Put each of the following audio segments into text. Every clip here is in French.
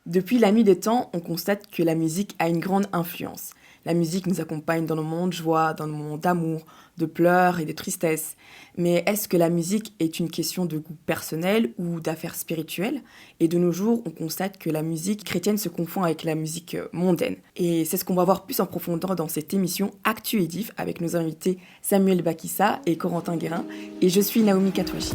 Depuis la nuit des temps, on constate que la musique a une grande influence. La musique nous accompagne dans nos moments de joie, dans nos moments d'amour, de pleurs et de tristesse. Mais est-ce que la musique est une question de goût personnel ou d'affaires spirituelles? Et de nos jours, on constate que la musique chrétienne se confond avec la musique mondaine. Et c'est ce qu'on va voir plus en profondeur dans cette émission Actu et Diff avec nos invités Samuel Bakissa et Corentin Guérin. Et je suis Naomi Katouachi.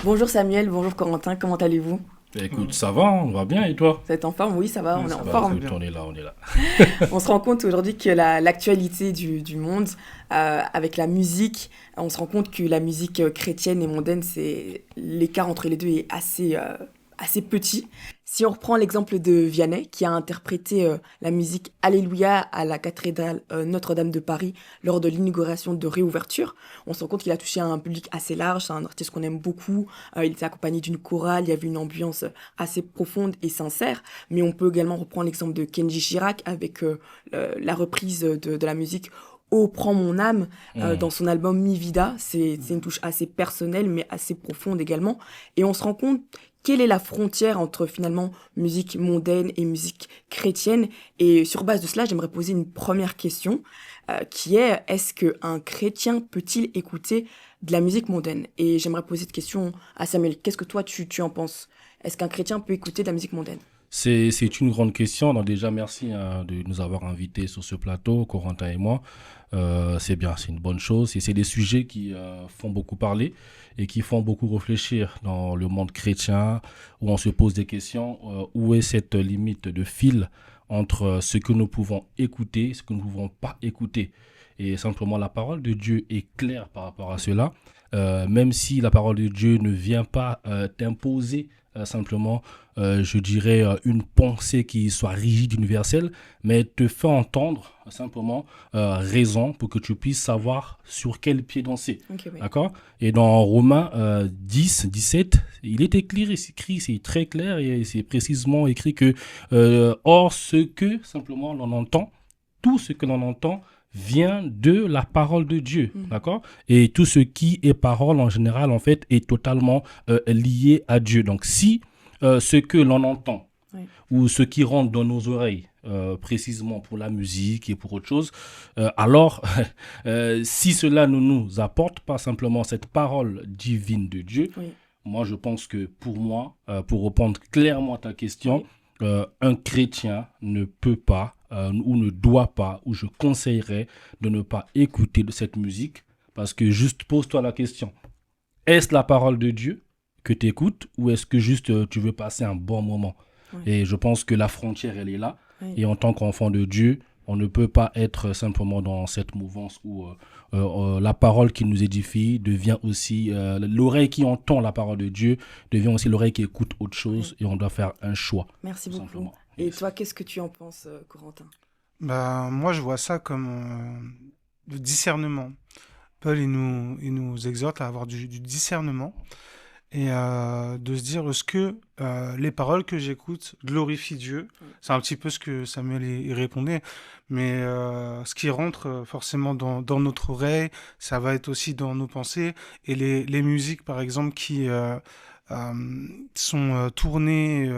Bonjour Samuel, bonjour Corentin, comment allez-vous? Écoute, ça va, on va bien et toi? Vous êtes en forme? Oui, ça va, on est en va, forme. écoute, on est là. On se rend compte aujourd'hui que l'actualité du monde, avec la musique, on se rend compte que la musique chrétienne et mondaine, l'écart entre les deux est assez petit. Si on reprend l'exemple de Vianney, qui a interprété la musique Alléluia à la cathédrale Notre-Dame de Paris lors de l'inauguration de réouverture, on se rend compte qu'il a touché un public assez large, c'est un artiste qu'on aime beaucoup, il était accompagné d'une chorale, il y avait une ambiance assez profonde et sincère, mais on peut également reprendre l'exemple de Kenji Girac avec la reprise de la musique Oh, prends mon âme, dans son album Mi Vida. C'est une touche assez personnelle, mais assez profonde également. Et on se rend compte quelle est la frontière entre finalement musique mondaine et musique chrétienne. Et sur base de cela, j'aimerais poser une première question, qui est, est-ce qu'un chrétien peut-il écouter de la musique mondaine? Et j'aimerais poser cette question à Samuel. Qu'est-ce que toi, tu en penses? Est-ce qu'un chrétien peut écouter de la musique mondaine? C'est une grande question. Donc déjà, merci de nous avoir invités sur ce plateau, Corentin et moi. C'est bien, c'est une bonne chose. Et c'est des sujets qui font beaucoup parler et qui font beaucoup réfléchir dans le monde chrétien, où on se pose des questions. Où est cette limite de fil entre ce que nous pouvons écouter et ce que nous ne pouvons pas écouter? Et simplement, la parole de Dieu est claire par rapport à cela. Même si la parole de Dieu ne vient pas t'imposer simplement, je dirais, une pensée qui soit rigide, universelle, mais te fait entendre simplement raison pour que tu puisses savoir sur quel pied danser. Okay, oui. D'accord? Et dans Romains 10, 17, il est écrit, c'est très clair et c'est précisément écrit que or, ce que simplement l'on entend, tout ce que l'on entend, vient de la parole de Dieu, d'accord? Et tout ce qui est parole en général, en fait, est totalement lié à Dieu. Donc, si ce que l'on entend ou ce qui rentre dans nos oreilles, précisément pour la musique et pour autre chose, alors, si cela ne nous apporte pas simplement cette parole divine de Dieu, moi, je pense que pour moi, pour répondre clairement à ta question, un chrétien ne peut pas ou ne doit pas, ou je conseillerais de ne pas écouter de cette musique, parce que juste pose-toi la question, est-ce la parole de Dieu que tu écoutes, ou est-ce que juste tu veux passer un bon moment? Et je pense que la frontière, elle est là, et en tant qu'enfant de Dieu, on ne peut pas être simplement dans cette mouvance où la parole qui nous édifie devient aussi, l'oreille qui entend la parole de Dieu devient aussi l'oreille qui écoute autre chose, et on doit faire un choix. Merci beaucoup. Simplement. Et toi, qu'est-ce que tu en penses, Corentin? Moi, je vois ça comme le discernement. Paul, il nous exhorte à avoir du discernement et de se dire, est-ce que les paroles que j'écoute glorifient Dieu? C'est un petit peu ce que Samuel y répondait, mais ce qui rentre forcément dans notre oreille, ça va être aussi dans nos pensées, et les musiques, par exemple, qui sont tournées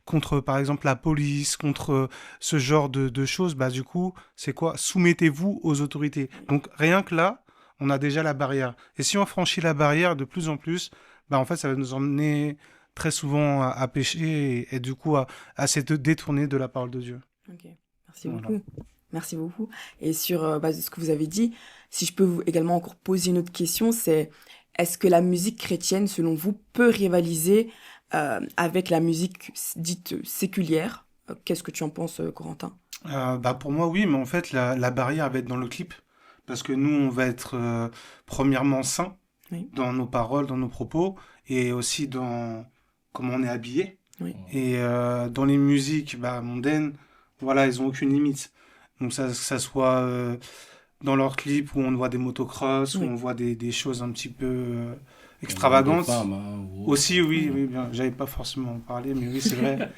contre, par exemple, la police, contre ce genre de choses, bah du coup, c'est quoi? Soumettez-vous aux autorités. Donc rien que là, on a déjà la barrière. Et si on franchit la barrière de plus en plus, bah en fait, ça va nous emmener très souvent à pécher et du coup à se détourner de la parole de Dieu. Ok, merci beaucoup. Merci beaucoup. Et sur base de ce que vous avez dit, si je peux également encore poser une autre question, c'est est-ce que la musique chrétienne, selon vous, peut rivaliser avec la musique dite séculière? Qu'est-ce que tu en penses, Corentin? Pour moi, oui, mais en fait, la barrière va être dans le clip. Parce que nous, on va être premièrement saints dans nos paroles, dans nos propos, et aussi dans comment on est habillé. Et dans les musiques mondaines, voilà, ils n'ont aucune limite. Donc que ça soit dans leurs clips où on voit des motocross, où on voit des choses un petit peu extravagantes. Femmes, aussi, oui, bien. J'avais pas forcément parlé, mais oui, c'est vrai.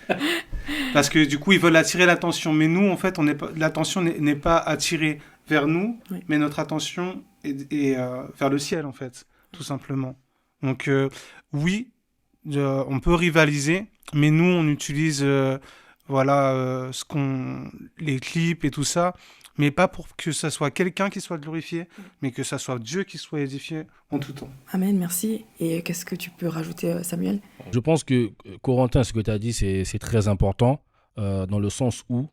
Parce que du coup, ils veulent attirer l'attention. Mais nous, en fait, l'attention n'est pas attirée vers nous, Oui. mais notre attention est vers le ciel, en fait, tout simplement. Donc, oui, on peut rivaliser, mais nous, on utilise les clips et tout ça, mais pas pour que ça soit quelqu'un qui soit glorifié, mais que ça soit Dieu qui soit édifié en tout temps. Amen, merci. Et qu'est-ce que tu peux rajouter, Samuel? Je pense que, Corentin, ce que tu as dit, c'est très important, dans le sens où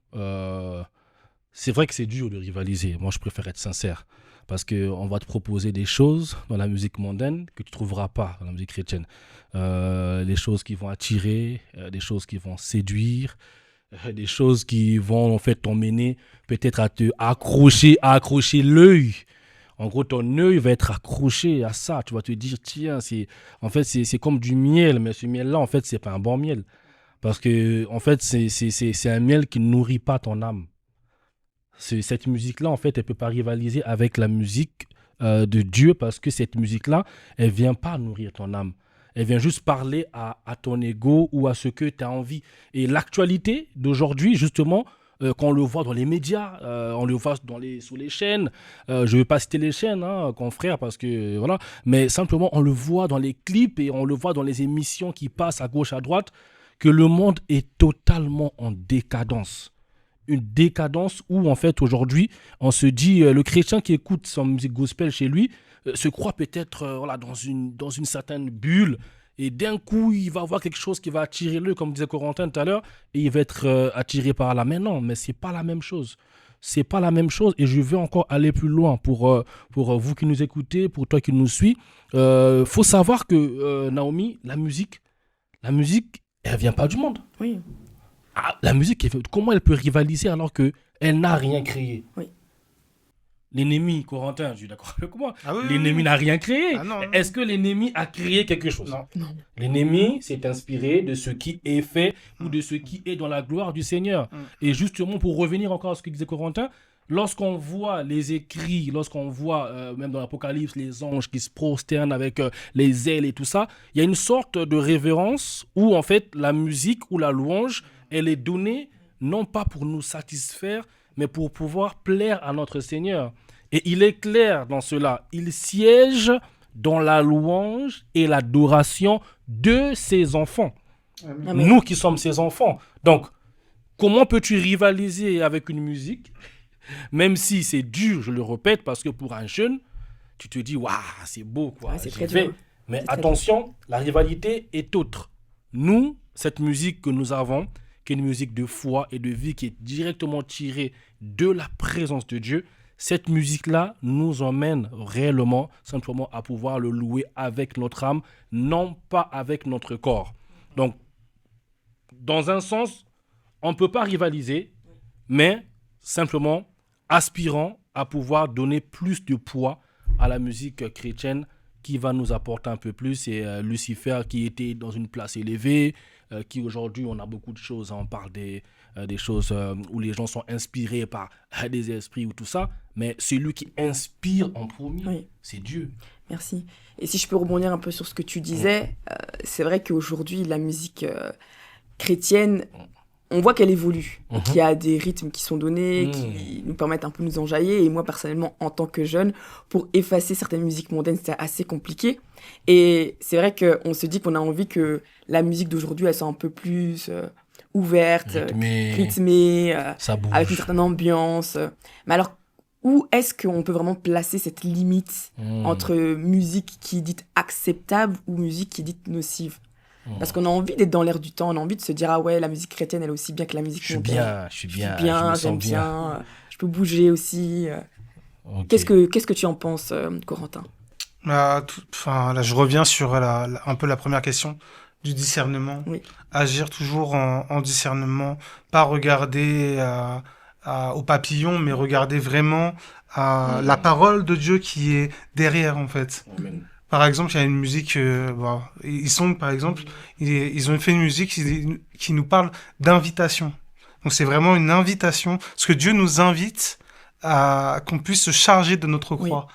c'est vrai que c'est dur de rivaliser. Moi, je préfère être sincère. Parce qu'on va te proposer des choses dans la musique mondaine que tu ne trouveras pas dans la musique chrétienne. Les choses qui vont attirer, des choses qui vont séduire, des choses qui vont en fait t'emmener peut-être à te accrocher l'œil. En gros, ton œil va être accroché à ça. Tu vas te dire, tiens, c'est comme du miel, mais ce miel-là, en fait, c'est pas un bon miel. Parce que, en fait, c'est un miel qui ne nourrit pas ton âme. Cette musique-là, en fait, elle ne peut pas rivaliser avec la musique de Dieu parce que cette musique-là, elle ne vient pas nourrir ton âme. Elle vient juste parler à ton ego ou à ce que tu as envie. Et l'actualité d'aujourd'hui, justement, quand on le voit dans les médias, on le voit sur les chaînes, je ne vais pas citer les chaînes, confrère, parce que voilà, mais simplement on le voit dans les clips et on le voit dans les émissions qui passent à gauche, à droite, que le monde est totalement en décadence. Une décadence où, en fait, aujourd'hui, on se dit, le chrétien qui écoute son musique gospel chez lui se croit peut-être dans une certaine bulle. Et d'un coup, il va voir quelque chose qui va attirer l'œil, comme disait Corentin tout à l'heure, et il va être attiré par là. Mais non, mais c'est pas la même chose. C'est pas la même chose. Et je vais encore aller plus loin pour vous qui nous écoutez, pour toi qui nous suis. Faut savoir que, Naomi, la musique, elle vient pas du monde. Oui. Ah, la musique, comment elle peut rivaliser alors qu'elle n'a rien créé? Oui. L'ennemi, Corentin, je suis d'accord avec moi. Ah oui, L'ennemi n'a rien créé. Ah non, non. Est-ce que l'ennemi a créé quelque chose? Non. L'ennemi s'est inspiré de ce qui est fait ou de ce qui est dans la gloire du Seigneur. Et justement, pour revenir encore à ce que disait Corentin, lorsqu'on voit les écrits, lorsqu'on voit même dans l'Apocalypse les anges qui se prosternent avec les ailes et tout ça, il y a une sorte de révérence où en fait la musique ou la louange, elle est donnée non pas pour nous satisfaire, mais pour pouvoir plaire à notre Seigneur. Et il est clair dans cela, il siège dans la louange et l'adoration de ses enfants. Amen. Nous qui sommes ses enfants. Donc, comment peux-tu rivaliser avec une musique, même si c'est dur, je le répète, parce que pour un jeune, tu te dis, waouh, c'est beau, quoi. Ouais, c'est j'y très vais. dur. Mais C'est très attention, la rivalité est autre. Nous, cette musique que nous avons, qui est une musique de foi et de vie qui est directement tirée de la présence de Dieu, cette musique-là nous emmène réellement, simplement à pouvoir le louer avec notre âme, non pas avec notre corps. Donc, dans un sens, on ne peut pas rivaliser, mais simplement aspirant à pouvoir donner plus de poids à la musique chrétienne qui va nous apporter un peu plus. Et Lucifer qui était dans une place élevée, qui aujourd'hui, on a beaucoup de choses, on parle des choses où les gens sont inspirés par des esprits ou tout ça, mais celui qui inspire en premier, Oui. c'est Dieu. Merci. Et si je peux rebondir un peu sur ce que tu disais, c'est vrai qu'aujourd'hui, la musique chrétienne, on voit qu'elle évolue, et qu'il y a des rythmes qui sont donnés, qui nous permettent un peu de nous enjailler. Et moi, personnellement, en tant que jeune, pour effacer certaines musiques mondaines, c'était assez compliqué. Et c'est vrai qu'on se dit qu'on a envie que la musique d'aujourd'hui, elle soit un peu plus ouverte, rythmée, Ça bouge. avec une certaine ambiance. Mais alors, où est-ce qu'on peut vraiment placer cette limite entre musique qui est dite acceptable ou musique qui est dite nocive? Parce qu'on a envie d'être dans l'air du temps, on a envie de se dire, ah ouais, la musique chrétienne, elle est aussi bien que la musique mondaine. Je suis bien, Je je me j'aime sens bien, je peux bouger aussi. Ok. Qu'est-ce que tu en penses, Corentin? Là, je reviens sur un peu la première question du discernement. Oui. Agir toujours en discernement, pas regarder au papillon, mais regarder vraiment la parole de Dieu qui est derrière, en fait. Amen. Par exemple, il y a une musique, par exemple, ils ont fait une musique qui nous parle d'invitation. Donc c'est vraiment une invitation, parce que Dieu nous invite à qu'on puisse se charger de notre croix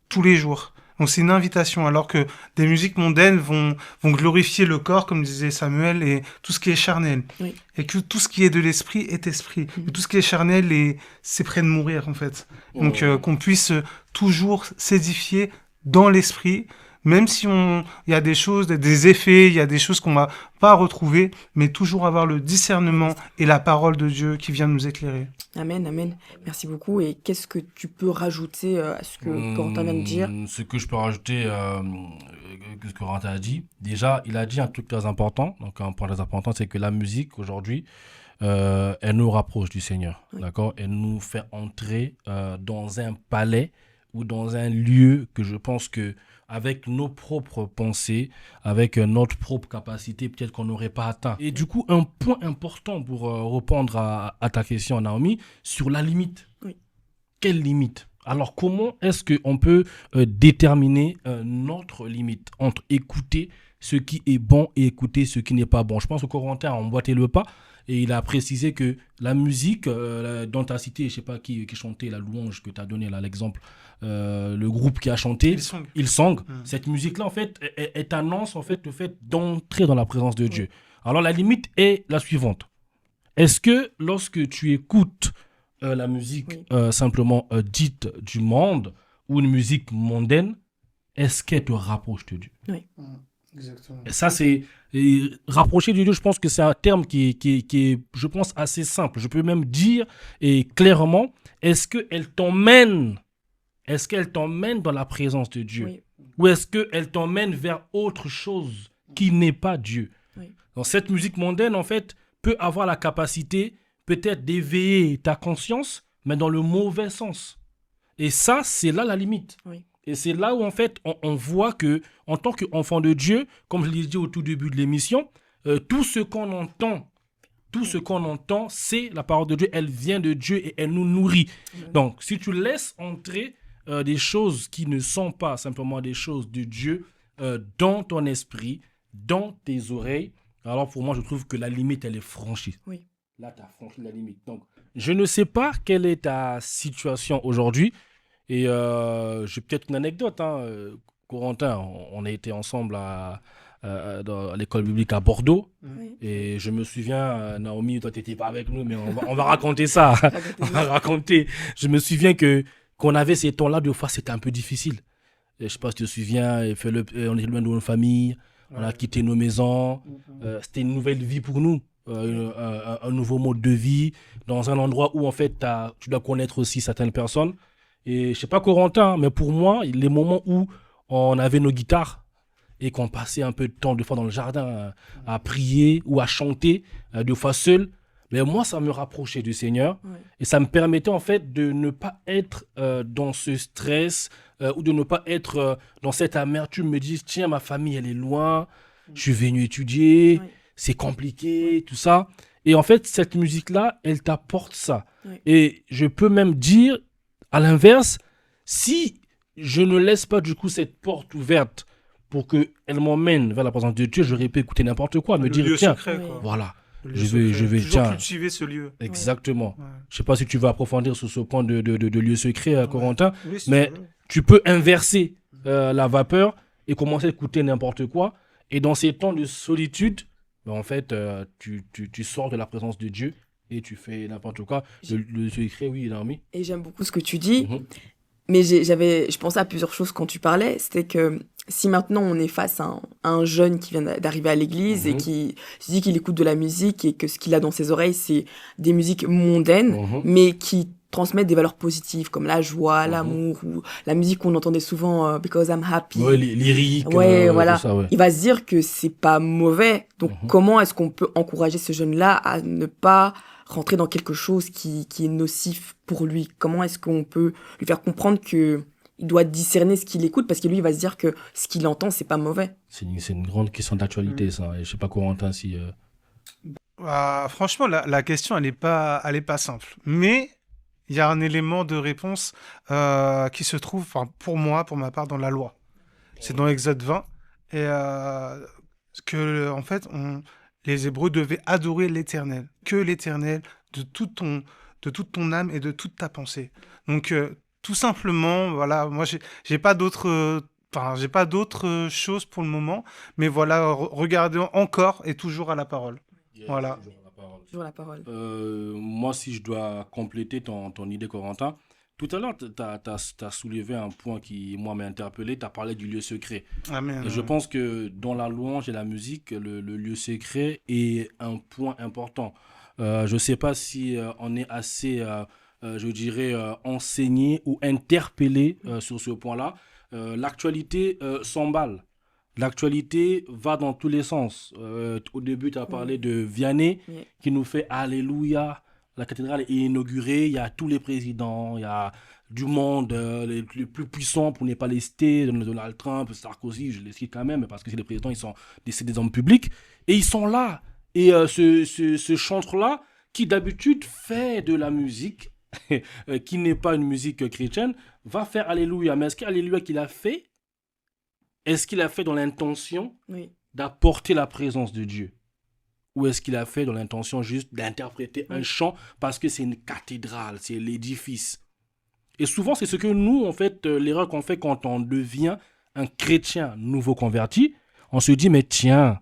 tous les jours. Donc c'est une invitation, alors que des musiques mondaines vont glorifier le corps, comme disait Samuel, et tout ce qui est charnel. Oui. Et que tout ce qui est de l'esprit est esprit. Et tout ce qui est charnel, c'est prêt de mourir, en fait. Donc qu'on puisse toujours s'édifier dans l'esprit, même si il y a des choses, des effets, il y a des choses qu'on va pas retrouver, mais toujours avoir le discernement et la parole de Dieu qui vient nous éclairer. Amen, amen. Merci beaucoup. Et qu'est-ce que tu peux rajouter à ce que Corentin vient de dire? Ce que je peux rajouter, ce que Corentin a dit, déjà, il a dit un truc très important. Donc, un point très important, c'est que la musique, aujourd'hui, elle nous rapproche du Seigneur. Oui. D'accord? Elle nous fait entrer dans un palais ou dans un lieu que je pense que avec nos propres pensées, avec notre propre capacité, peut-être qu'on n'aurait pas atteint. Et du coup, un point important pour répondre à ta question, Naomi, sur la limite. Oui. Quelle limite? Alors, comment est-ce qu'on peut déterminer notre limite entre écouter ce qui est bon et écouter ce qui n'est pas bon? Je pense que Corentin a emboîté le pas et il a précisé que la musique, dont tu as cité, je ne sais pas qui chantait la louange que tu as donné là, l'exemple, le groupe qui a chanté, Hillsong, cette musique-là, en fait, elle t'annonce en fait, le fait d'entrer dans la présence de Dieu. Alors, la limite est la suivante. Est-ce que lorsque tu écoutes la musique simplement dite du monde ou une musique mondaine, est-ce qu'elle te rapproche de Dieu? Oui. Exactement. Et ça, c'est rapprocher de Dieu. Je pense que c'est un terme qui est, je pense, assez simple. Je peux même dire et clairement, est-ce qu'elle t'emmène dans la présence de Dieu? Oui. Ou est-ce qu'elle t'emmène vers autre chose qui n'est pas Dieu? Oui. Donc, cette musique mondaine, en fait, peut avoir la capacité peut-être d'éveiller ta conscience, mais dans le mauvais sens. Et ça, c'est là la limite. Oui. Et c'est là où, en fait, on voit que, en tant qu'enfant de Dieu, comme je l'ai dit au tout début de l'émission, tout ce qu'on entend, c'est la parole de Dieu. Elle vient de Dieu et elle nous nourrit. Donc, si tu laisses entrer des choses qui ne sont pas simplement des choses de Dieu dans ton esprit, dans tes oreilles, alors pour moi, je trouve que la limite, elle est franchie. Oui. Là, tu as franchi la limite. Donc, je ne sais pas quelle est ta situation aujourd'hui. Et j'ai peut-être une anecdote. Corentin, on a été ensemble à l'école biblique à Bordeaux. Oui. Et je me souviens, Naomi, toi, tu n'étais pas avec nous, mais on va raconter ça. On va raconter. Je me souviens qu'on avait ces temps-là, des fois, c'était un peu difficile. Et je ne sais pas si tu te souviens, on était loin de nos familles, on a quitté nos maisons. C'était une nouvelle vie pour nous. Un nouveau mode de vie, dans un endroit où, en fait, tu dois connaître aussi certaines personnes. Et je ne sais pas Corentin, mais pour moi, les moments où on avait nos guitares et qu'on passait un peu de temps, des fois dans le jardin, à prier ou à chanter, des fois seul, mais moi, ça me rapprochait du Seigneur. Ouais. Et ça me permettait en fait de ne pas être dans ce stress ou de ne pas être dans cette amertume, me dire, tiens, ma famille, elle est loin, je suis venu étudier, c'est compliqué, tout ça. Et en fait, cette musique-là, elle t'apporte ça. Ouais. Et je peux même dire, à l'inverse, si je ne laisse pas du coup cette porte ouverte pour qu'elle m'emmène vers la présence de Dieu, j'aurais pu écouter n'importe quoi, me dire, tiens, secret, quoi. voilà, Le lieu je vais, secret. Toujours tiens, cultiver ce lieu. exactement. Ouais. Je ne sais pas si tu vas approfondir sur ce point de lieu secret, Corentin, Oui, si mais tu veux. tu peux inverser la vapeur et commencer à écouter n'importe quoi. Et dans ces temps de solitude, ben, en fait, tu sors de la présence de Dieu et tu fais n'importe quoi. Le secret, oui, Naomi. Et j'aime beaucoup ce que tu dis, Mhm. mais je pensais à plusieurs choses quand tu parlais. C'était que si maintenant on est face à un jeune qui vient d'arriver à l'église et qui se dit qu'il écoute de la musique et que ce qu'il a dans ses oreilles, c'est des musiques mondaines, mais qui transmettent des valeurs positives comme la joie, l'amour, ou la musique qu'on entendait souvent Because I'm Happy. Ouais, lyrique. Ouais, voilà. Tout ça, ouais. Il va se dire que c'est pas mauvais. Donc, comment est-ce qu'on peut encourager ce jeune-là à ne pas rentrer dans quelque chose qui est nocif pour lui? Comment est-ce qu'on peut lui faire comprendre que il doit discerner ce qu'il écoute, parce que lui, il va se dire que ce qu'il entend, c'est pas mauvais. C'est une grande question d'actualité, ça. Et je sais pas, Corentin, si... Franchement, la question, elle est pas simple. Mais il y a un élément de réponse qui se trouve, pour moi, pour ma part, dans la loi. C'est dans Exode 20. Et en fait, les Hébreux devaient adorer l'Éternel. Que l'Éternel de toute ton âme et de toute ta pensée. Donc, tout simplement, voilà, moi, j'ai pas d'autre Enfin, j'ai pas d'autres choses pour le moment, mais voilà, regardez encore et toujours à la parole. Yes, Voilà. toujours la parole. Toujours la parole. Moi, si je dois compléter ton idée, Corentin, tout à l'heure, tu as soulevé un point qui, moi, m'a interpellé. Tu as parlé du lieu secret. Amen. Et je pense que dans la louange et la musique, le lieu secret est un point important. Je ne sais pas si on est assez, je dirais, enseigné ou interpellé sur ce point-là. L'actualité s'emballe. L'actualité va dans tous les sens. Au début, tu as parlé de Vianney Oui. qui nous fait Alléluia. La cathédrale est inaugurée. Il y a tous les présidents, il y a du monde, les plus puissants pour ne pas les citer, Donald Trump, Sarkozy, je les cite quand même parce que c'est des présidents, c'est des hommes publics. Et ils sont là. Et ce chantre-là, qui d'habitude fait de la musique, qui n'est pas une musique chrétienne, va faire Alléluia. Mais est-ce qu'Alléluia qu'il a fait, est-ce qu'il a fait dans l'intention Oui. d'apporter la présence de Dieu? Ou est-ce qu'il a fait dans l'intention juste d'interpréter un Oui. chant parce que c'est une cathédrale, c'est l'édifice? Et souvent, c'est ce que nous, en fait, l'erreur qu'on fait quand on devient un chrétien nouveau converti, on se dit, mais tiens,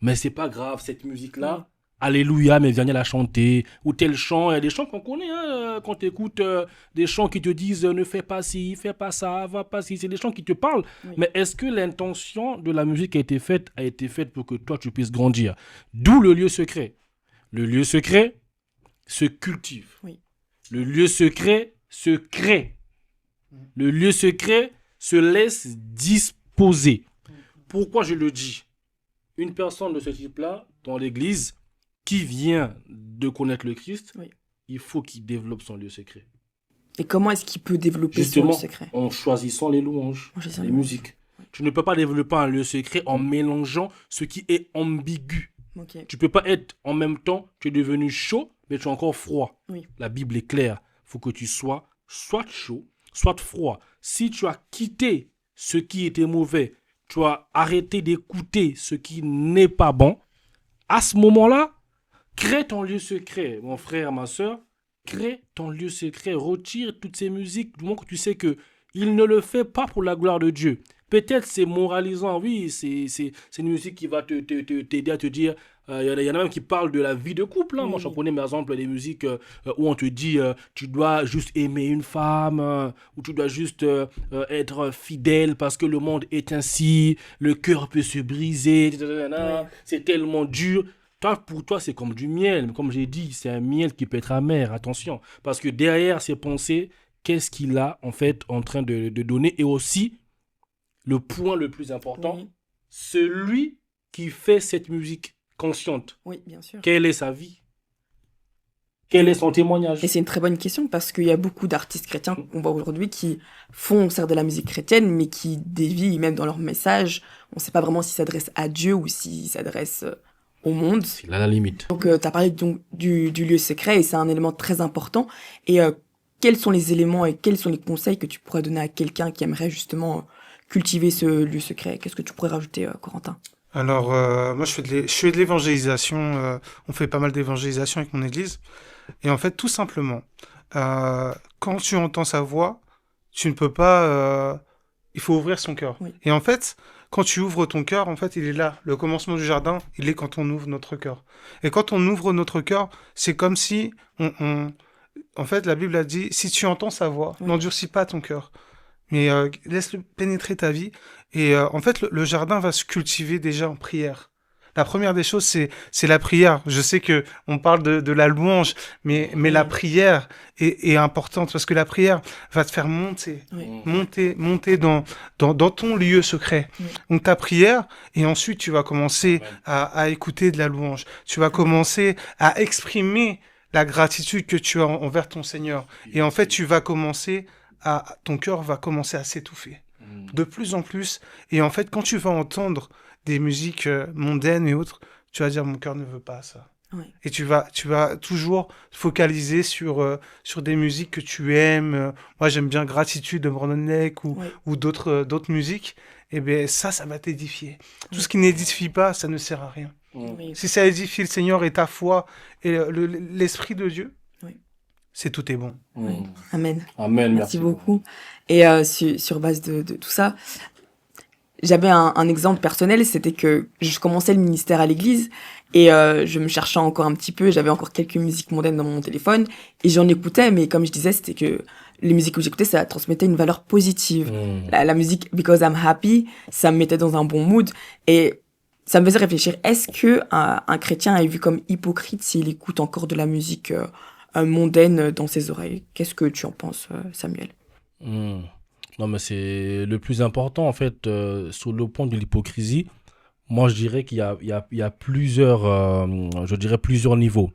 mais c'est pas grave, cette musique-là, Oui. Alléluia, mais viens la chanter, ou tel chant, il y a des chants qu'on connaît, hein, quand tu écoutes des chants qui te disent ne fais pas ci, fais pas ça, va pas ci, c'est des chants qui te parlent. Oui. Mais est-ce que l'intention de la musique a été faite pour que toi tu puisses grandir? D'où le lieu secret. Le lieu secret se cultive. Oui. Le lieu secret se crée. Le lieu secret se laisse disposer. Pourquoi je le dis? Une personne de ce type-là, dans l'église, qui vient de connaître le Christ, Oui. il faut qu'il développe son lieu secret. Et comment est-ce qu'il peut développer Justement, son secret? en choisissant les louanges, En choisissant les les musiques. Tu ne peux pas développer un lieu secret en mélangeant ce qui est ambigu. Ok. Tu ne peux pas être en même temps, tu es devenu chaud, mais tu es encore froid. Oui. La Bible est claire. Il faut que tu sois soit chaud, soit froid. Si tu as quitté ce qui était mauvais, tu as arrêté d'écouter ce qui n'est pas bon, à ce moment-là, crée ton lieu secret, mon frère, ma soeur. Crée ton lieu secret. Retire toutes ces musiques du moment que tu sais que il ne le fait pas pour la gloire de Dieu. Peut-être c'est moralisant, oui, c'est une musique qui va t'aider à te dire. Il y en a même qui parlent de la vie de couple. Hein. Oui, Moi, j'en oui. connais, par exemple, des musiques où on te dit tu dois juste aimer une femme, ou tu dois juste être fidèle parce que le monde est ainsi, le cœur peut se briser, Oui. c'est tellement dur. Toi, pour toi, c'est comme du miel. Mais comme j'ai dit, c'est un miel qui peut être amer. Attention. Parce que derrière ces pensées, qu'est-ce qu'il a en fait en train de donner? Et aussi, le point le plus important, Oui. celui qui fait cette musique consciente, Oui, bien sûr. quelle est sa vie? Quel est son témoignage? Et c'est une très bonne question parce qu'il y a beaucoup d'artistes chrétiens qu'on voit aujourd'hui qui font certes de la musique chrétienne, mais qui dévient même dans leur message. On ne sait pas vraiment s'ils s'adressent à Dieu ou s'ils s'adressent au monde. C'est là la limite. Donc, tu as parlé donc, du lieu secret et c'est un élément très important. Et quels sont les éléments et quels sont les conseils que tu pourrais donner à quelqu'un qui aimerait justement cultiver ce lieu secret? Qu'est-ce que tu pourrais rajouter, Corentin? Alors, moi, je fais de l'évangélisation. On fait pas mal d'évangélisation avec mon église. Et en fait, tout simplement, quand tu entends sa voix, tu ne peux pas... il faut ouvrir son cœur. Oui. Et en fait, quand tu ouvres ton cœur, en fait, il est là. Le commencement du jardin, il est quand on ouvre notre cœur. Et quand on ouvre notre cœur, c'est comme si En fait, la Bible a dit, si tu entends sa voix, Oui. n'endurcis pas ton cœur, mais laisse-le pénétrer ta vie. Et en fait, le jardin va se cultiver déjà en prière. La première des choses, c'est la prière. Je sais que on parle de la louange, mais la prière est importante parce que la prière va te faire monter, Oui. monter dans ton lieu secret. Oui. Donc ta prière, et ensuite tu vas commencer Amen. à écouter de la louange. Tu vas commencer à exprimer la gratitude que tu as envers ton Seigneur. Et en fait, ton cœur va commencer à s'étouffer de plus en plus. Et en fait, quand tu vas entendre des musiques mondaines et autres, tu vas dire mon cœur ne veut pas ça. Oui. Et tu vas toujours focaliser sur des musiques que tu aimes. Moi, j'aime bien Gratitude de Brandon Lake Oui. ou d'autres musiques. Et bien, ça va t'édifier. Tout ce qui n'édifie pas, ça ne sert à rien. Oui. Si ça édifie le Seigneur et ta foi et l'Esprit de Dieu, Oui. c'est tout est bon. Oui. Amen. Amen. Merci beaucoup. Et sur base de tout ça, j'avais un exemple personnel, c'était que je commençais le ministère à l'église et je me cherchais encore un petit peu, j'avais encore quelques musiques mondaines dans mon téléphone et j'en écoutais, mais comme je disais, c'était que les musiques que j'écoutais, ça transmettait une valeur positive. La musique Because I'm Happy, ça me mettait dans un bon mood et ça me faisait réfléchir, est-ce que un chrétien est vu comme hypocrite s'il écoute encore de la musique mondaine dans ses oreilles? Qu'est-ce que tu en penses, Samuel? Hmm. Non, mais c'est le plus important, en fait, sur le point de l'hypocrisie. Moi, je dirais qu'il y a plusieurs, je dirais plusieurs niveaux.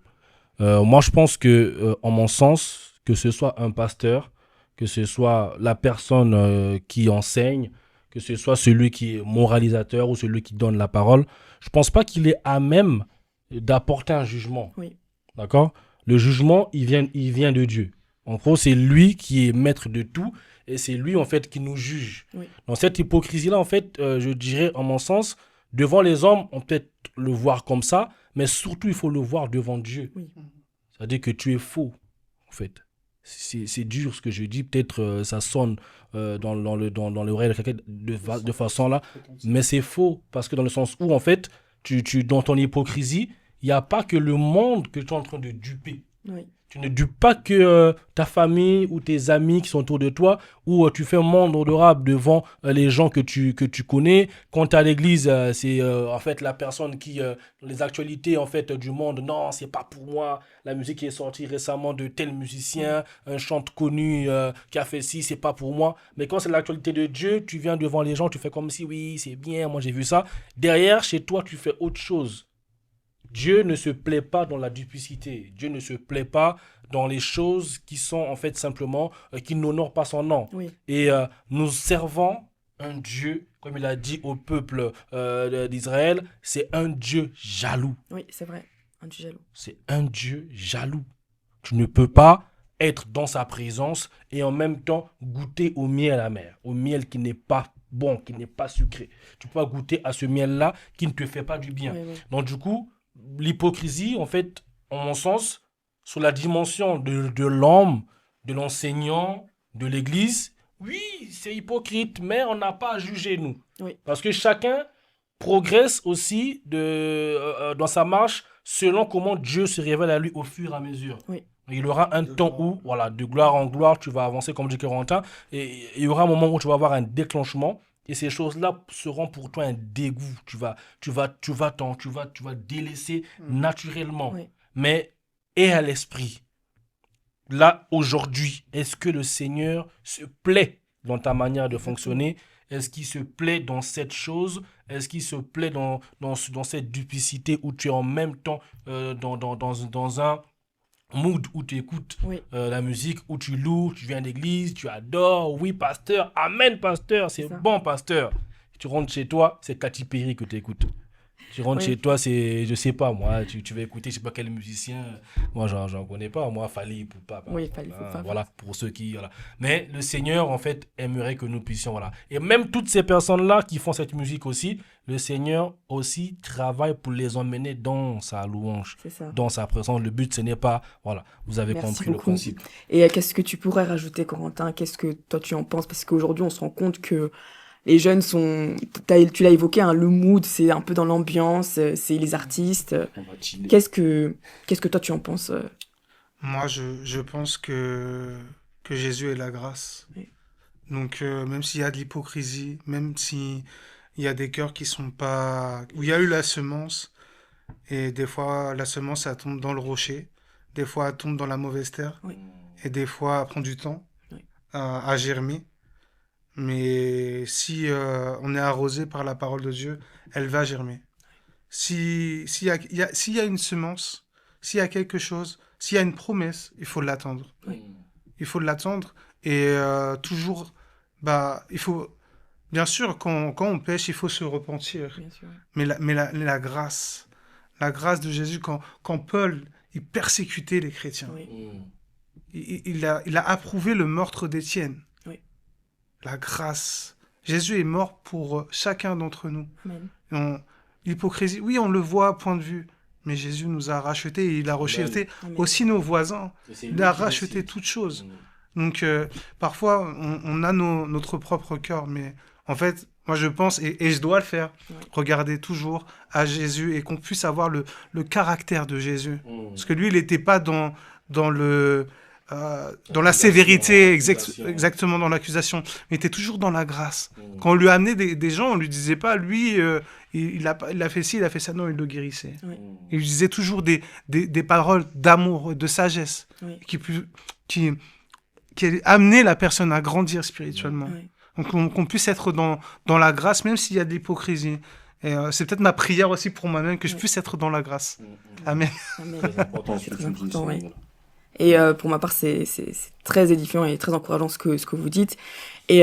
Moi, je pense que, en mon sens, que ce soit un pasteur, que ce soit la personne qui enseigne, que ce soit celui qui est moralisateur ou celui qui donne la parole, je pense pas qu'il est à même d'apporter un jugement. Oui. D'accord? Le jugement, il vient de Dieu. En gros, c'est lui qui est maître de tout et c'est lui, en fait, qui nous juge. Oui. Dans cette hypocrisie-là, en fait, je dirais, en mon sens, devant les hommes, on peut peut-être le voir comme ça, mais surtout, il faut le voir devant Dieu. Oui. C'est-à-dire que tu es faux, en fait. C'est dur ce que je dis, peut-être ça sonne dans l'oreille de quelqu'un de façon là, mais c'est faux, parce que dans le sens où, en fait, dans ton hypocrisie, il n'y a pas que le monde que tu es en train de duper. Oui. Tu ne dupes pas que ta famille ou tes amis qui sont autour de toi, ou tu fais un monde honorable devant les gens que tu connais. Quand tu es à l'église, c'est en fait la personne qui, les actualités en fait du monde, non, c'est pas pour moi. La musique qui est sortie récemment de tel musicien, un chanteur connu qui a fait ci, c'est pas pour moi. Mais quand c'est l'actualité de Dieu, tu viens devant les gens, tu fais comme si oui, c'est bien, moi j'ai vu ça. Derrière, chez toi, tu fais autre chose. Dieu ne se plaît pas dans la duplicité. Dieu ne se plaît pas dans les choses qui sont en fait simplement, qui n'honorent pas son nom. Oui. Et nous servons un Dieu, comme il a dit au peuple d'Israël, c'est un Dieu jaloux. Oui, c'est vrai. Un Dieu jaloux. C'est un Dieu jaloux. Tu ne peux pas être dans sa présence et en même temps goûter au miel amer, au miel qui n'est pas bon, qui n'est pas sucré. Tu peux pas goûter à ce miel-là qui ne te fait pas du bien. Oui, oui. Donc du coup, l'hypocrisie, en fait, en mon sens, sur la dimension de l'homme, de l'enseignant, de l'église, oui, c'est hypocrite, mais on n'a pas à juger, nous. Oui. Parce que chacun progresse aussi dans sa marche selon comment Dieu se révèle à lui au fur et à mesure. Oui. Il y aura un temps où, voilà, de gloire en gloire, tu vas avancer, comme dit Corentin, et il y aura un moment où tu vas avoir un déclenchement. Et ces choses-là seront pour toi un dégoût. Tu vas délaisser naturellement. Oui. Mais, et à l'esprit, là, aujourd'hui, est-ce que le Seigneur se plaît dans ta manière de fonctionner? Est-ce qu'il se plaît dans cette chose? Est-ce qu'il se plaît dans cette duplicité où tu es en même temps dans un mood où tu écoutes Oui. la musique, où tu loues, tu viens d'église, tu adores, oui pasteur, amen pasteur, c'est ça. bon pasteur. Tu rentres chez toi, c'est Katy Perry que tu écoutes. Tu rentres Oui. chez toi, c'est, je sais pas moi, tu vas écouter, je sais pas quel musicien, moi j'en connais pas, moi Fally Ipupa. Oui, Fally Ipupa. Voilà, pour ceux qui, voilà. Mais le Seigneur en fait aimerait que nous puissions, voilà. Et même toutes ces personnes-là qui font cette musique aussi, le Seigneur aussi travaille pour les emmener dans sa louange, C'est ça. dans sa présence. Le but ce n'est pas, voilà, vous avez Merci compris le beaucoup. principe. Et qu'est-ce que tu pourrais rajouter, Corentin? Qu'est-ce que toi tu en penses? Parce qu'aujourd'hui, on se rend compte que les jeunes sont, tu l'as évoqué, hein, le mood, c'est un peu dans l'ambiance, c'est les artistes. On va chiller. Qu'est-ce que toi tu en penses? Moi, je pense que Jésus est la grâce. Oui. Donc, même s'il y a de l'hypocrisie, même s'il y a des cœurs qui sont pas... où il y a eu la semence, et des fois, la semence, elle tombe dans le rocher, des fois, elle tombe dans la mauvaise terre, Oui. et des fois, elle prend du temps Oui. à germer. Mais si on est arrosé par la parole de Dieu, elle va germer. S'il y a une semence, s'il y a quelque chose, s'il y a une promesse, il faut l'attendre. Oui. Il faut l'attendre et toujours, il faut, bien sûr, quand on pêche, il faut se repentir. Bien sûr. Mais la grâce de Jésus, quand Paul, il persécutait les chrétiens, Oui. il a approuvé le meurtre d'Étienne. Oui. La grâce. Jésus est mort pour chacun d'entre nous. Amen. L'hypocrisie, oui, on le voit à point de vue, mais Jésus nous a rachetés et il a racheté Amen. aussi nos voisins. Il a racheté toutes choses. Donc, parfois, on a notre propre cœur, mais en fait, Moi, je pense, et je dois le faire, Ouais. regarder toujours à Jésus et qu'on puisse avoir le caractère de Jésus. Mm. Parce que lui, il n'était pas dans dans la L'accusation, sévérité, l'accusation. exactement dans l'accusation, mais il était toujours dans la grâce. Mm. Quand on lui a amené des gens, on lui disait pas, lui, il a fait ci, il a fait ça, non, il le guérissait. Oui. Il lui disait toujours des paroles d'amour, de sagesse, Oui. qui amenaient la personne à grandir spirituellement. Oui. Donc qu'on puisse être dans la grâce, même s'il y a de l'hypocrisie. Et c'est peut-être ma prière aussi pour moi-même, que je Oui. puisse être dans la grâce. Mm. Amen. Amen. Très important, C'est ce que très tu dis important, aussi, ouais. voilà. Et pour ma part, c'est très édifiant et très encourageant ce que vous dites. Et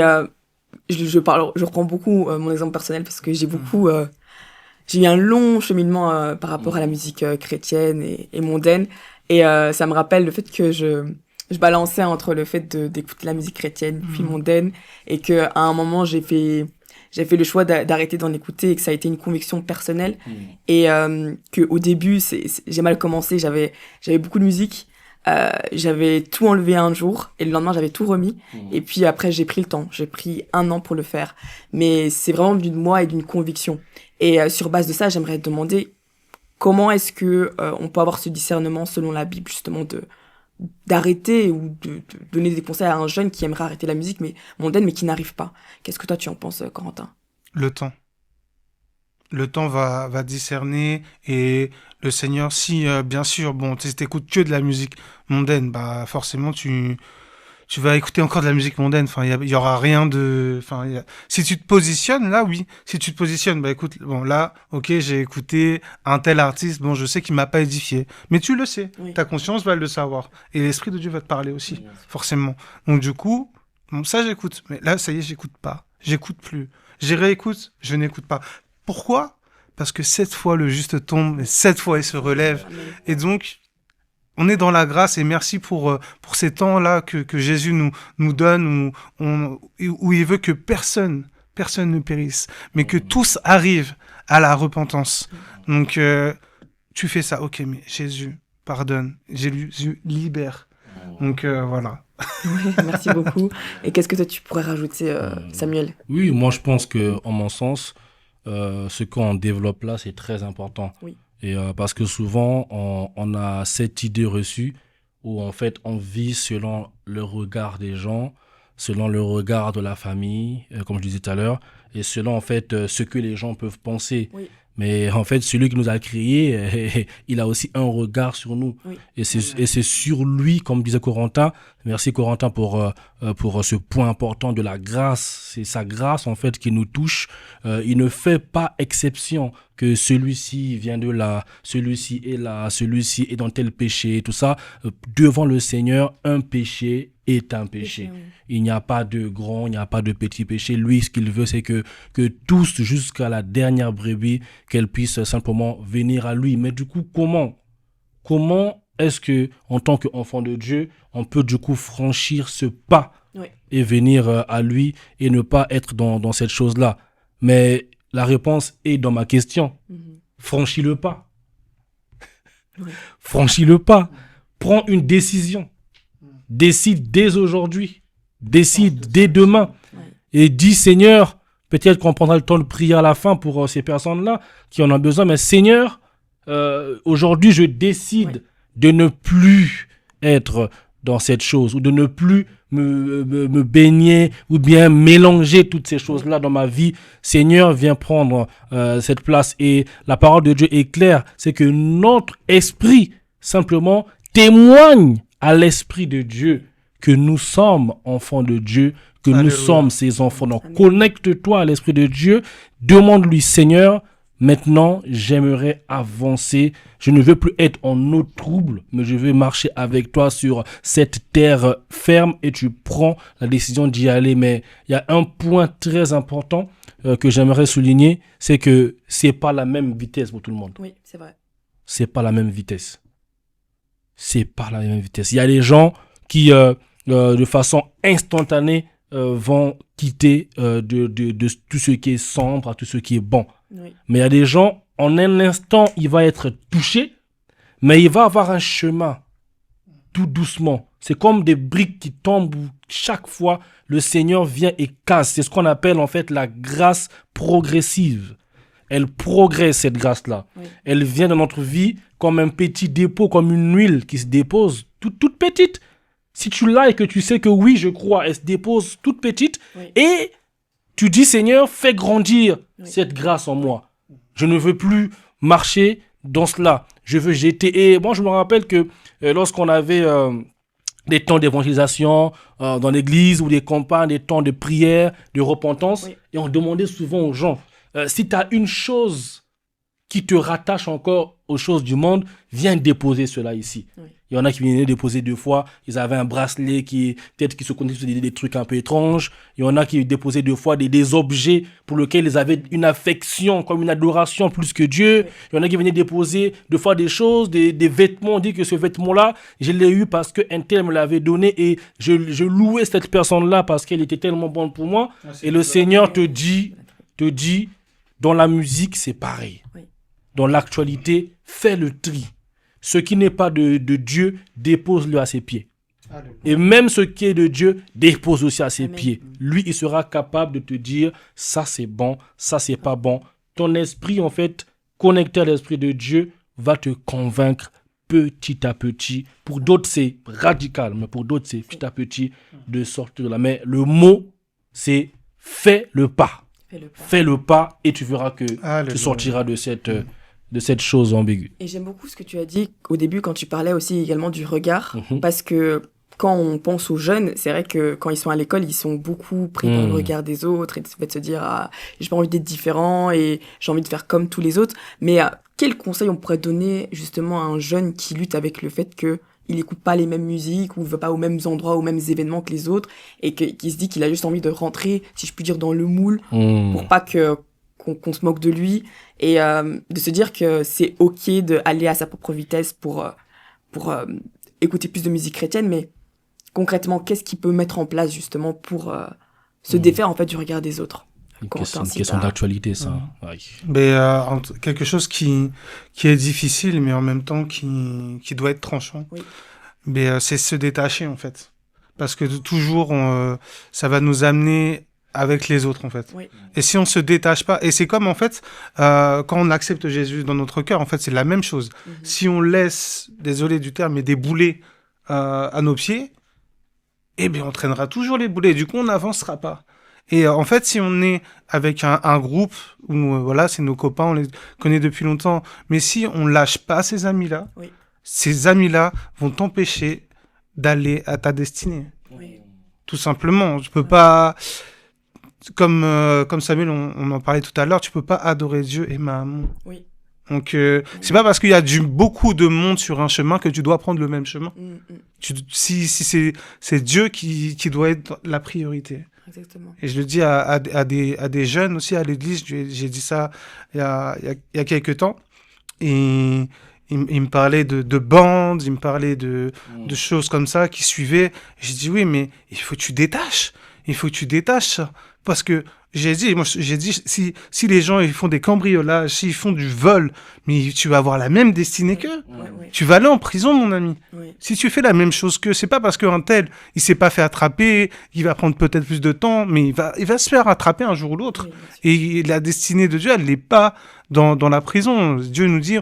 je reprends beaucoup mon exemple personnel parce que j'ai eu un long cheminement par rapport à la musique chrétienne et mondaine. Et ça me rappelle le fait que je balançais entre le fait d'écouter la musique chrétienne puis mondaine et qu'à un moment, j'ai fait le choix d'arrêter d'en écouter et que ça a été une conviction personnelle. Mm. Et qu'au début, j'ai mal commencé, j'avais beaucoup de musique. J'avais tout enlevé un jour et le lendemain j'avais tout remis et puis après j'ai pris le temps, j'ai pris 1 an pour le faire, mais c'est vraiment venu de moi et d'une conviction. Et sur base de ça, j'aimerais te demander comment est-ce que on peut avoir ce discernement selon la Bible, justement, d'arrêter ou de donner des conseils à un jeune qui aimerait arrêter la musique mondaine mais qui n'arrive pas. Qu'est-ce que toi tu en penses, Corentin? Le temps. Le temps va discerner et le Seigneur, si bien sûr, bon, tu t'écoutes que de la musique mondaine, bah forcément tu vas écouter encore de la musique mondaine. Enfin, il y aura rien de. Enfin, si tu te positionnes là, oui. Si tu te positionnes, bah écoute, bon là, ok, j'ai écouté un tel artiste, bon, je sais qu'il m'a pas édifié, mais tu le sais, Oui. ta conscience va le savoir et l'esprit de Dieu va te parler aussi, Bien sûr. forcément. Donc du coup, bon, ça j'écoute, mais là, ça y est, j'écoute pas, j'écoute plus. J'y réécoute, je n'écoute pas. Pourquoi? Parce que 7 fois le juste tombe et 7 fois il se relève. Amen. Et donc, on est dans la grâce et merci pour ces temps-là que Jésus nous donne où il veut que personne ne périsse, mais que tous arrivent à la repentance. Donc, tu fais ça, ok, mais Jésus, pardonne, Jésus, libère. Donc, voilà. Ouais, merci beaucoup. Et qu'est-ce que toi tu pourrais rajouter, Samuel? Oui, moi je pense que, en mon sens, ce qu'on développe là, c'est très important. Oui. Et parce que souvent, on a cette idée reçue où en fait, on vit selon le regard des gens, selon le regard de la famille, comme je disais tout à l'heure, et selon en fait ce que les gens peuvent penser. Oui. Mais en fait, celui qui nous a créés, il a aussi un regard sur nous. Oui. Et c'est sur lui, comme disait Corentin. Merci Corentin pour ce point important de la grâce. C'est sa grâce en fait qui nous touche. Il ne fait pas exception que celui-ci vient de là, celui-ci est là, celui-ci est dans tel péché, tout ça. Devant le Seigneur, un péché est un péché. Oui. Il n'y a pas de grand, il n'y a pas de petit péché. Lui, ce qu'il veut, c'est que tous, jusqu'à la dernière brebis, qu'elle puisse simplement venir à lui. Mais du coup, comment est-ce que, en tant qu'enfant de Dieu, on peut du coup franchir ce pas Oui. et venir à lui et ne pas être dans cette chose-là? Mais la réponse est dans ma question. Mhm. Franchis le pas. Oui. Franchis le pas. Prends une décision. Décide dès aujourd'hui. Décide dès demain. Ouais. Et dis, Seigneur, peut-être qu'on prendra le temps de prier à la fin pour ces personnes-là qui en ont besoin. Mais Seigneur, aujourd'hui, je décide de ne plus être dans cette chose ou de ne plus me baigner ou bien mélanger toutes ces choses-là dans ma vie. Seigneur, viens prendre cette place. Et la parole de Dieu est claire, c'est que notre esprit simplement témoigne à l'esprit de Dieu que nous sommes enfants de Dieu, que nous Alléluia. sommes ses enfants. Donc, Amen. connecte-toi à l'esprit de Dieu, demande-lui, Seigneur, maintenant, j'aimerais avancer. Je ne veux plus être en eau trouble, mais je veux marcher avec toi sur cette terre ferme et tu prends la décision d'y aller. Mais il y a un point très important que j'aimerais souligner, c'est que c'est pas la même vitesse pour tout le monde. Oui, c'est vrai. C'est pas la même vitesse. C'est pas la même vitesse. Il y a des gens qui, de façon instantanée, vont quitter de tout ce qui est sombre à tout ce qui est bon. Oui. Mais il y a des gens, en un instant, il va être touché, mais il va avoir un chemin, tout doucement. C'est comme des briques qui tombent où chaque fois le Seigneur vient et casse. C'est ce qu'on appelle en fait la grâce progressive. Elle progresse, cette grâce-là. Oui. Elle vient dans notre vie comme un petit dépôt, comme une huile qui se dépose, toute petite. Si tu l'as et que tu sais que oui, je crois, elle se dépose toute petite. Oui. Et tu dis, Seigneur, fais grandir Oui. cette grâce en moi. Je ne veux plus marcher dans cela. Je veux jeter. Et moi, je me rappelle que lorsqu'on avait des temps d'évangélisation dans l'église ou des campagnes, des temps de prière, de repentance, Oui. et on demandait souvent aux gens, si tu as une chose qui te rattache encore aux choses du monde, viens déposer cela ici. Oui. Il y en a qui venaient déposer 2 fois, ils avaient un bracelet qui, peut-être qui se connaissaient sur des trucs un peu étranges. Il y en a qui déposaient 2 fois des objets pour lesquels ils avaient une affection, comme une adoration plus que Dieu. Oui. Il y en a qui venaient déposer 2 fois des choses, des vêtements. On dit que ce vêtement-là, je l'ai eu parce qu'un tel me l'avait donné et je louais cette personne-là parce qu'elle était tellement bonne pour moi. Et le Seigneur te dit, dans la musique, c'est pareil. Oui. Dans l'actualité, fais le tri. Ce qui n'est pas de Dieu, dépose-le à ses pieds. Et même ce qui est de Dieu, dépose aussi à ses Amen. pieds. Lui, il sera capable de te dire, ça c'est bon, ça c'est pas bon. Ton esprit, en fait, connecté à l'esprit de Dieu, va te convaincre petit à petit. Pour d'autres, c'est radical, mais pour d'autres, c'est petit à petit de sortir de là. Mais le mot, c'est fais le pas. Fais-le pas. Fais le pas et tu verras que Alléluia. tu sortiras de cette chose ambiguë. Et j'aime beaucoup ce que tu as dit au début quand tu parlais aussi également du regard, Mhm. parce que quand on pense aux jeunes, c'est vrai que quand ils sont à l'école, ils sont beaucoup pris par le regard des autres et de se dire ah, j'ai pas envie d'être différent et j'ai envie de faire comme tous les autres. Mais quel conseil on pourrait donner justement à un jeune qui lutte avec le fait que il écoute pas les mêmes musiques ou va pas aux mêmes endroits, aux mêmes événements que les autres et qui se dit qu'il a juste envie de rentrer, si je puis dire, dans le moule pour pas qu'on se moque de lui et de se dire que c'est ok d'aller à sa propre vitesse pour écouter plus de musique chrétienne, mais concrètement, qu'est-ce qu'il peut mettre en place justement pour se défaire en fait du regard des autres? Une Corentin, si question t'as- d'actualité, ça. Ouais. Mais quelque chose qui est difficile, mais en même temps qui doit être tranchant. Oui. Mais c'est se détacher, en fait. Parce que toujours, ça va nous amener avec les autres, en fait. Oui. Et si on se détache pas, et c'est comme, en fait, quand on accepte Jésus dans notre cœur, en fait, c'est la même chose. Mhm. Si on laisse, désolé du terme, mais des boulets à nos pieds, eh bien, on traînera toujours les boulets. Du coup, on n'avancera pas. Et en fait, si on est avec un groupe où voilà, c'est nos copains, on les connaît depuis longtemps, mais si on lâche pas ces amis-là, Oui. ces amis-là vont t'empêcher d'aller à ta destinée. Oui. Tout simplement. Tu peux pas, comme Samuel, on en parlait tout à l'heure, tu peux pas adorer Dieu et Maman. Oui. Donc, c'est pas parce qu'il y a beaucoup de monde sur un chemin que tu dois prendre le même chemin. Si c'est Dieu qui doit être la priorité. Exactement. Et je le dis à des jeunes aussi à l'église, j'ai dit ça il y a quelques temps. Et il me parlait de bandes, il me parlait de choses comme ça qui suivaient. J'ai dit oui, mais il faut que tu détaches. Il faut que tu détaches ça. Parce que j'ai dit, si les gens ils font des cambriolages, s'ils font du vol, mais tu vas avoir la même destinée qu'eux. Ouais. Tu vas aller en prison, mon ami. Oui. Si tu fais la même chose qu'eux, c'est pas parce qu'un tel, il s'est pas fait attraper, il va prendre peut-être plus de temps, mais il va se faire attraper un jour ou l'autre. Oui, bien sûr. Et la destinée de Dieu, elle n'est pas dans la prison. Dieu nous dit,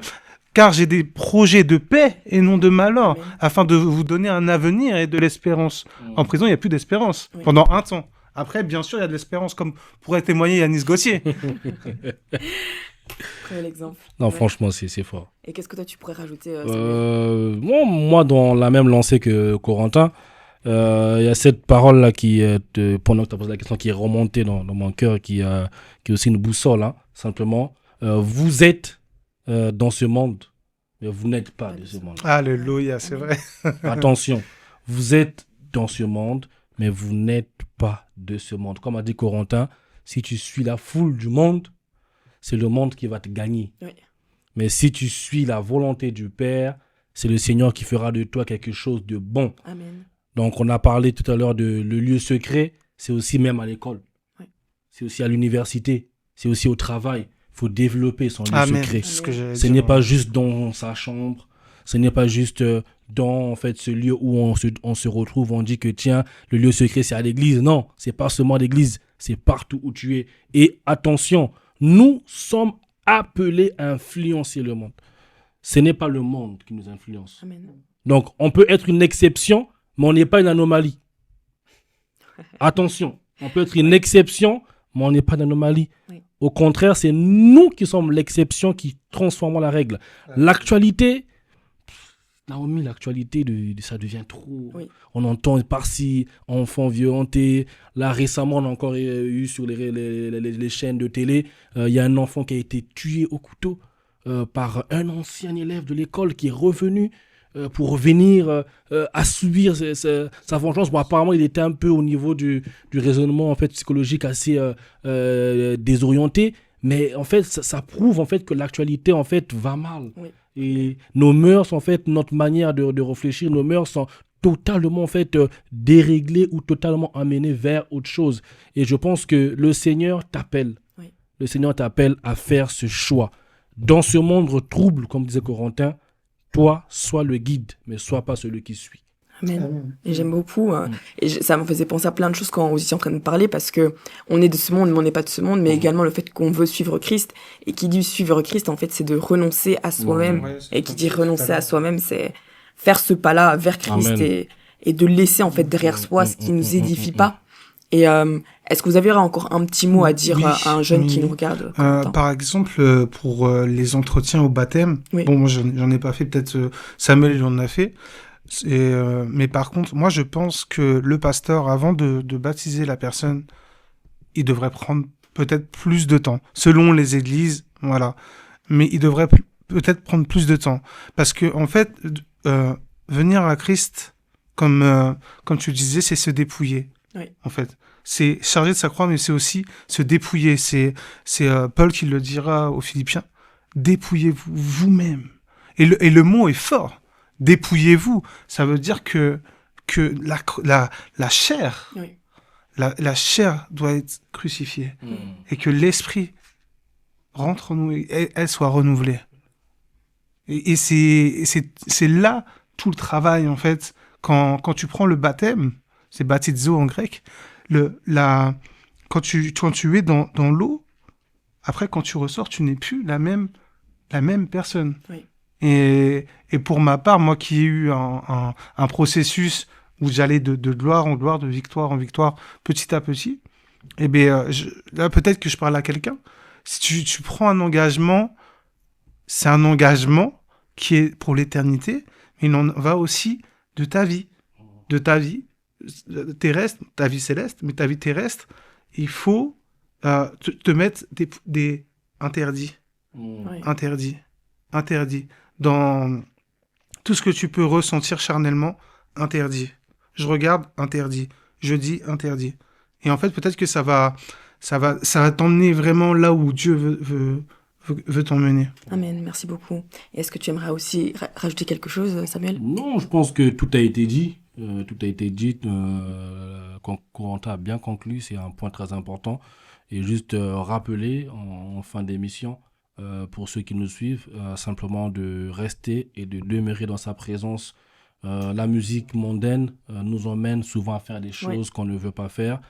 car j'ai des projets de paix et non de malheur, Amen. afin de vous donner un avenir et de l'espérance. En prison, il n'y a plus d'espérance Oui. pendant un temps. Après, bien sûr, il y a de l'espérance, comme pourrait témoigner Yanis Gauthier. Très bel exemple. Non, Ouais. franchement, c'est fort. Et qu'est-ce que toi tu pourrais rajouter Samuel Moi, dans la même lancée que Corentin, il y a cette parole-là qui, pendant que tu as posé la question, qui est remontée dans mon cœur, qui est aussi une boussole, hein, simplement. Vous êtes dans ce monde, mais vous n'êtes pas de ce monde. Alléluia, c'est vrai. Attention, vous êtes dans ce monde, mais vous n'êtes pas de ce monde. Comme a dit Corentin, si tu suis la foule du monde, c'est le monde qui va te gagner. Oui. Mais si tu suis la volonté du Père, c'est le Seigneur qui fera de toi quelque chose de bon. Amen. Donc, on a parlé tout à l'heure de le lieu secret, c'est aussi même à l'école. Oui. C'est aussi à l'université, c'est aussi au travail. Il faut développer son lieu Amen. secret. C'est ce que j'allais Ce dire. n'est pas juste dans sa chambre, ce n'est pas juste dans en fait ce lieu où on se retrouve, on dit que tiens, le lieu secret c'est à l'église. Non, c'est pas seulement l'église, c'est partout où tu es. Et attention, nous sommes appelés à influencer le monde. Ce n'est pas le monde qui nous influence. Amen. Donc, on peut être une exception, mais on n'est pas une anomalie. Attention, on peut être une exception, mais on n'est pas une anomalie. Oui. Au contraire, c'est nous qui sommes l'exception qui transformons la règle. L'actualité, Naomi, l'actualité, ça devient trop. Oui. On entend par-ci, enfants violentés. Là, récemment, on a encore eu sur les chaînes de télé, il y a un enfant qui a été tué au couteau par un ancien élève de l'école qui est revenu pour venir assouvir sa vengeance. Bon, apparemment, il était un peu au niveau du raisonnement en fait, psychologique assez désorienté. Mais en fait, ça prouve en fait, que l'actualité en fait, va mal. Oui. Et nos mœurs, en fait, notre manière de réfléchir, nos mœurs sont totalement en fait, déréglées ou totalement amenées vers autre chose. Et je pense que le Seigneur t'appelle. Oui. Le Seigneur t'appelle à faire ce choix. Dans ce monde trouble, comme disait Corentin, toi, sois le guide, mais sois pas celui qui suit. Amen. Et j'aime beaucoup. Ça me faisait penser à plein de choses quand vous étiez en train de parler, parce que on est de ce monde, mais on n'est pas de ce monde, mais également le fait qu'on veut suivre Christ. Et qui dit suivre Christ, en fait, c'est de renoncer à soi-même. Ouais, Et qui dit renoncer à soi-même, c'est faire ce pas-là vers Christ et de laisser, en fait, derrière soi ce qui nous édifie pas. Et est-ce que vous avez encore un petit mot à dire à un jeune qui nous regarde par exemple, pour les entretiens au baptême, bon, moi, j'en ai pas fait, peut-être Samuel, il en a fait. Mais par contre, moi, je pense que le pasteur, avant de baptiser la personne, il devrait prendre peut-être plus de temps, selon les églises, voilà. Mais il devrait peut-être prendre plus de temps. Parce que, en fait, venir à Christ, comme tu disais, c'est se dépouiller. Oui. En fait, c'est charger de sa croix, mais c'est aussi se dépouiller. C'est Paul qui le dira aux Philippiens. Dépouillez-vous vous-même. Et le mot est fort. Dépouillez-vous. Ça veut dire que la chair, Oui. la chair doit être crucifiée et que l'esprit rentre en nous et elle soit renouvelée. Et c'est là tout le travail, en fait. Quand tu prends le baptême, c'est baptizo en grec, quand tu es dans l'eau, après, quand tu ressors, tu n'es plus la même personne. Oui. Et pour ma part, moi qui ai eu un processus où j'allais de gloire en gloire, de victoire en victoire, petit à petit, eh bien, là, peut-être que je parle à quelqu'un. Si tu prends un engagement, c'est un engagement qui est pour l'éternité, mais il en va aussi de ta vie terrestre, ta vie céleste, mais ta vie terrestre, il faut te mettre des interdits. Oui. Interdits. Dans tout ce que tu peux ressentir charnellement, interdit. Je regarde, interdit. Je dis, interdit. Et en fait, peut-être que ça va t'emmener vraiment là où Dieu veut t'emmener. Amen, merci beaucoup. Et est-ce que tu aimerais aussi rajouter quelque chose, Samuel ? Non, je pense que tout a été dit. Quand Corentin a bien conclu, c'est un point très important. Et juste rappeler en fin d'émission, pour ceux qui nous suivent, simplement de rester et de demeurer dans sa présence. La musique mondaine nous emmène souvent à faire des choses qu'on ne veut pas faire.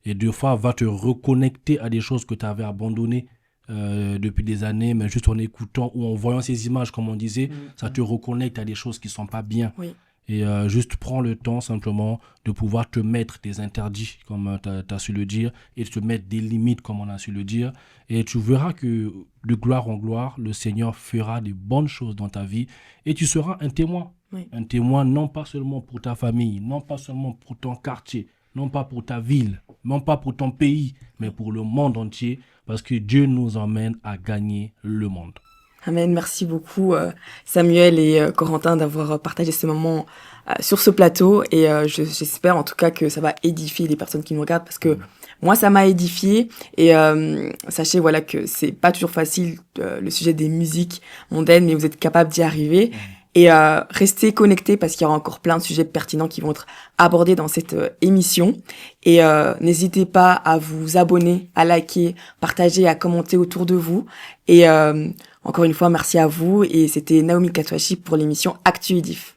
Et des fois, va te reconnecter à des choses que tu avais abandonnées depuis des années, mais juste en écoutant ou en voyant ces images, comme on disait, ça te reconnecte à des choses qui ne sont pas bien. Oui. Et juste prends le temps simplement de pouvoir te mettre des interdits, comme tu as su le dire, et de te mettre des limites, comme on a su le dire. Et tu verras que de gloire en gloire, le Seigneur fera des bonnes choses dans ta vie et tu seras un témoin. Oui. Un témoin non pas seulement pour ta famille, non pas seulement pour ton quartier, non pas pour ta ville, non pas pour ton pays, mais pour le monde entier, parce que Dieu nous emmène à gagner le monde. Amen, merci beaucoup Samuel et Corentin d'avoir partagé ce moment sur ce plateau et j'espère en tout cas que ça va édifier les personnes qui nous regardent parce que moi ça m'a édifié et sachez voilà que c'est pas toujours facile le sujet des musiques mondaines mais vous êtes capables d'y arriver et restez connectés parce qu'il y aura encore plein de sujets pertinents qui vont être abordés dans cette émission et n'hésitez pas à vous abonner, à liker, partager, à commenter autour de vous et encore une fois, merci à vous et c'était Naomi Katouachi pour l'émission Actu Edif.